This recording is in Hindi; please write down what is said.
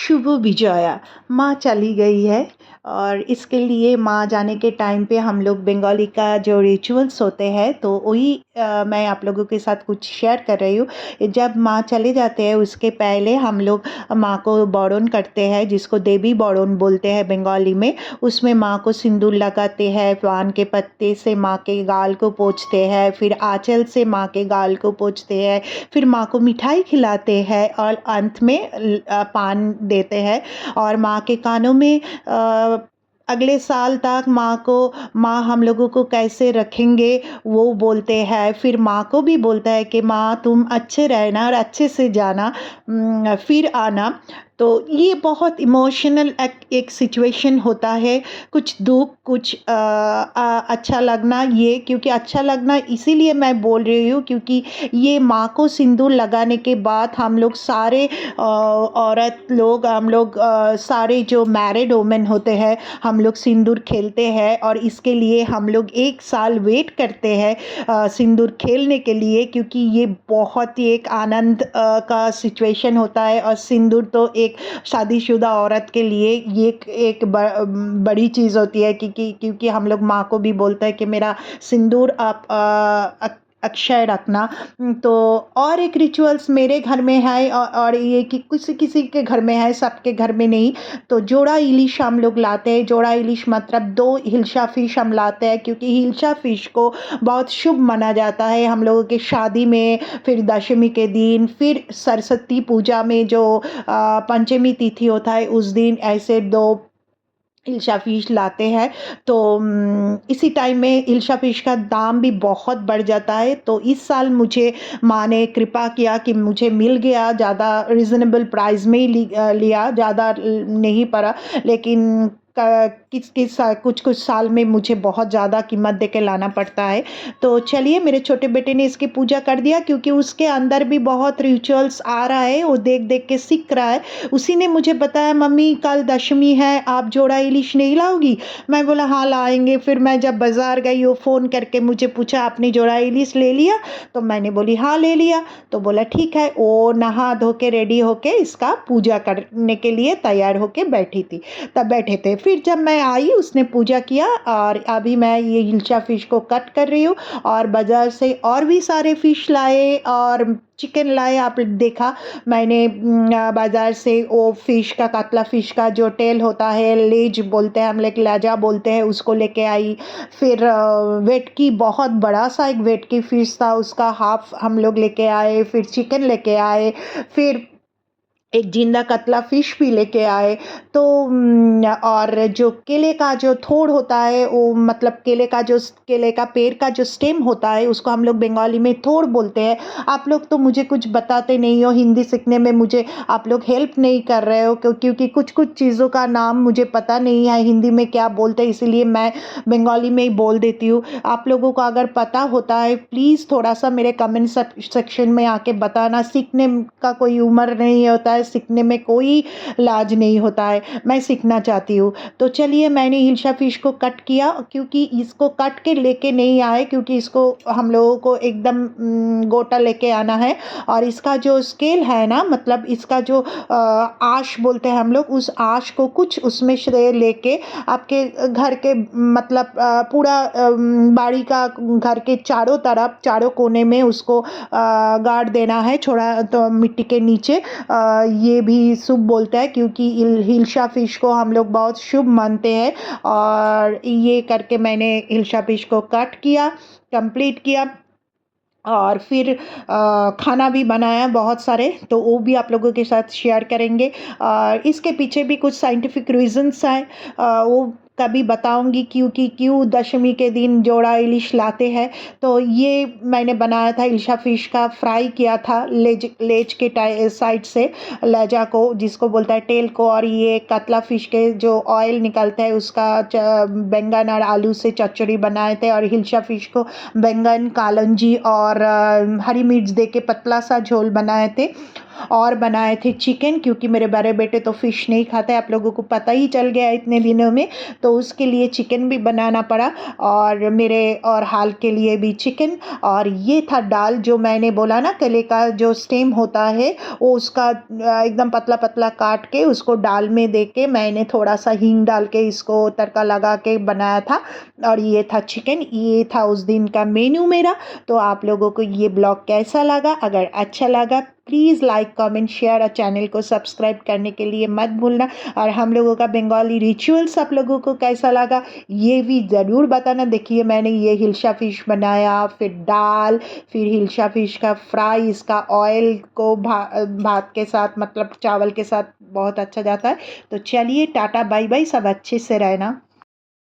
शुभ विजया माँ चली गई है और इसके लिए माँ जाने के टाइम पे हम लोग बंगाली का जो रिचुअल्स होते हैं तो वही मैं आप लोगों के साथ कुछ शेयर कर रही हूँ। जब माँ चले जाते हैं उसके पहले हम लोग माँ को बौड़न करते हैं, जिसको देवी बौड़न बोलते हैं बंगाली में। उसमें माँ को सिंदूर लगाते हैं, पान के पत्ते से माँ के गाल को पोंछते हैं, फिर आंचल से माँ के गाल को पोंछते हैं, फिर माँ को मिठाई खिलाते हैं और अंत में पान देते हैं। और माँ के कानों में अगले साल तक माँ हम लोगों को कैसे रखेंगे वो बोलते हैं। फिर माँ को भी बोलता है कि माँ तुम अच्छे रहना और अच्छे से जाना, फिर आना। तो ये बहुत इमोशनल एक सिचुएशन होता है। कुछ दुख, कुछ अच्छा लगना, ये क्योंकि अच्छा लगना इसीलिए मैं बोल रही हूँ क्योंकि ये माँ को सिंदूर लगाने के बाद हम लोग सारे औरत लोग, हम लोग सारे जो मैरिड वुमेन होते हैं, हम लोग सिंदूर खेलते हैं। और इसके लिए हम लोग एक साल वेट करते हैं सिंदूर खेलने के लिए, क्योंकि ये बहुत ही एक आनंद का सिचुएशन होता है। और सिंदूर तो एक शादीशुदा औरत के लिए ये एक बड़ी चीज़ होती है क्योंकि हम लोग माँ को भी बोलते हैं कि मेरा सिंदूर आप अक्षय रखना। तो और एक रिचुअल्स मेरे घर में है और ये कि किसी किसी के घर में है, सबके घर में नहीं। तो जोड़ा इलिश हम लोग लाते हैं। जोड़ा इलिश मतलब 2 हिल्सा फिश हम लाते हैं, क्योंकि हिल्सा फिश को बहुत शुभ माना जाता है हम लोगों के शादी में, फिर दशमी के दिन, फिर सरस्वती पूजा में जो पंचमी तिथि होता है उस दिन ऐसे 2 इल्शा फिश लाते हैं। तो इसी टाइम में इल्शा फिश का दाम भी बहुत बढ़ जाता है। तो इस साल मुझे माँ ने कृपा किया कि मुझे मिल गया, ज़्यादा रिजनेबल प्राइस में ही लिया, ज़्यादा नहीं पड़ा। लेकिन कुछ कुछ साल में मुझे बहुत ज़्यादा कीमत दे के लाना पड़ता है। तो चलिए, मेरे छोटे बेटे ने इसकी पूजा कर दिया क्योंकि उसके अंदर भी बहुत रिचुअल्स आ रहा है, वो देख देख के सीख रहा है। उसी ने मुझे बताया, मम्मी कल दशमी है, आप जोड़ा इलिश नहीं लाओगी? मैं बोला हाँ लाएंगे। फिर मैं जब बाज़ार गई, वो फ़ोन करके मुझे पूछा आपने जोड़ा इलिश ले लिया? तो मैंने बोली हाँ ले लिया। तो बोला ठीक है। वो नहा धो के रेडी होके इसका पूजा करने के लिए तैयार होके बैठी थी, तब बैठे थे। फिर जब मैं आई उसने पूजा किया और अभी मैं ये हिल्सा फिश को कट कर रही हूँ। और बाज़ार से और भी सारे फिश लाए और चिकन लाए। आप देखा मैंने बाज़ार से वो फ़िश का, कतला फ़िश का जो टेल होता है, लेज बोलते हैं हम लोग, लाजा बोलते हैं, उसको लेके आई। फिर वेटकी, बहुत बड़ा सा एक वेटकी फ़िश था, उसका हाफ हम लोग लेके आए। फिर चिकन लेके आए, फिर एक जिंदा कतला फिश भी लेके आए। तो और जो केले का जो थोड़ होता है, वो मतलब केले का पेड़ का जो स्टेम होता है, उसको हम लोग बंगाली में थोड़ बोलते हैं। आप लोग तो मुझे कुछ बताते नहीं हो, हिंदी सीखने में मुझे आप लोग हेल्प नहीं कर रहे हो क्योंकि कुछ कुछ चीज़ों का नाम मुझे पता नहीं है हिंदी में क्या बोलते हैं, इसीलिए मैं बंगाली में ही बोल देती हूँ। आप लोगों को अगर पता होता है प्लीज़ थोड़ा सा मेरे कमेंट सेक्शन में आके बताना। सीखने का कोई उम्र नहीं होता है, सीखने में कोई लाज नहीं होता है, मैं सीखना चाहती हूँ। तो चलिए, मैंने हिल्सा फिश को कट किया क्योंकि इसको कट के लेके नहीं आए, क्योंकि इसको हम लोगों को एकदम गोटा लेके आना है। और इसका जो स्केल है ना, मतलब इसका जो आश बोलते हैं हम लोग, उस आश को कुछ उसमें से लेके आपके घर के मतलब पूरा बाड़ी का, घर के चारों तरफ, चारों कोने में उसको गाड़ देना है, छोड़ा तो मिट्टी के नीचे। ये भी शुभ बोलता है क्योंकि हिल्सा फिश को हम लोग बहुत शुभ मानते हैं। और ये करके मैंने हिल्सा फिश को कट किया, कंप्लीट किया। और फिर खाना भी बनाया बहुत सारे, तो वो भी आप लोगों के साथ शेयर करेंगे। इसके पीछे भी कुछ साइंटिफिक रीजंस हैं, वो कभी बताऊंगी क्योंकि क्यों दशमी के दिन जोड़ा इलिश लाते हैं। तो ये मैंने बनाया था, इल्शा फिश का फ्राई किया था, लेज के साइड से, लेजा को जिसको बोलता है, टेल को। और ये कतला फिश के जो ऑयल निकलता है उसका बैंगन और आलू से चचड़ी बनाए थे। और हिल्सा फिश को बैंगन, कालंजी और हरी मिर्च दे के पतला सा झोल बनाए थे। और बनाए थे चिकन, क्योंकि मेरे बड़े बेटे तो फ़िश नहीं खाते, आप लोगों को पता ही चल गया इतने दिनों में, तो उसके लिए चिकन भी बनाना पड़ा और मेरे और हाल के लिए भी चिकन। और ये था दाल, जो मैंने बोला ना केले का जो स्टेम होता है वो उसका एकदम पतला पतला काट के उसको दाल में दे के मैंने थोड़ा सा हींग डाल के इसको तड़का लगा के बनाया था। और ये था चिकन, ये था उस दिन का मेन्यू मेरा। तो आप लोगों को ये ब्लॉग कैसा लगा? अगर अच्छा लगा प्लीज़ लाइक कमेंट शेयर और चैनल को सब्सक्राइब करने के लिए मत भूलना। और हम लोगों का बंगाली रिचुअल्स आप लोगों को कैसा लगा ये भी ज़रूर बताना। देखिए मैंने ये हिल्सा फिश बनाया, फिर दाल, फिर हिल्सा फिश का फ्राई, इसका ऑयल को भात के साथ मतलब चावल के साथ बहुत अच्छा जाता है। तो चलिए टाटा बाय बाय, सब अच्छे से रहना।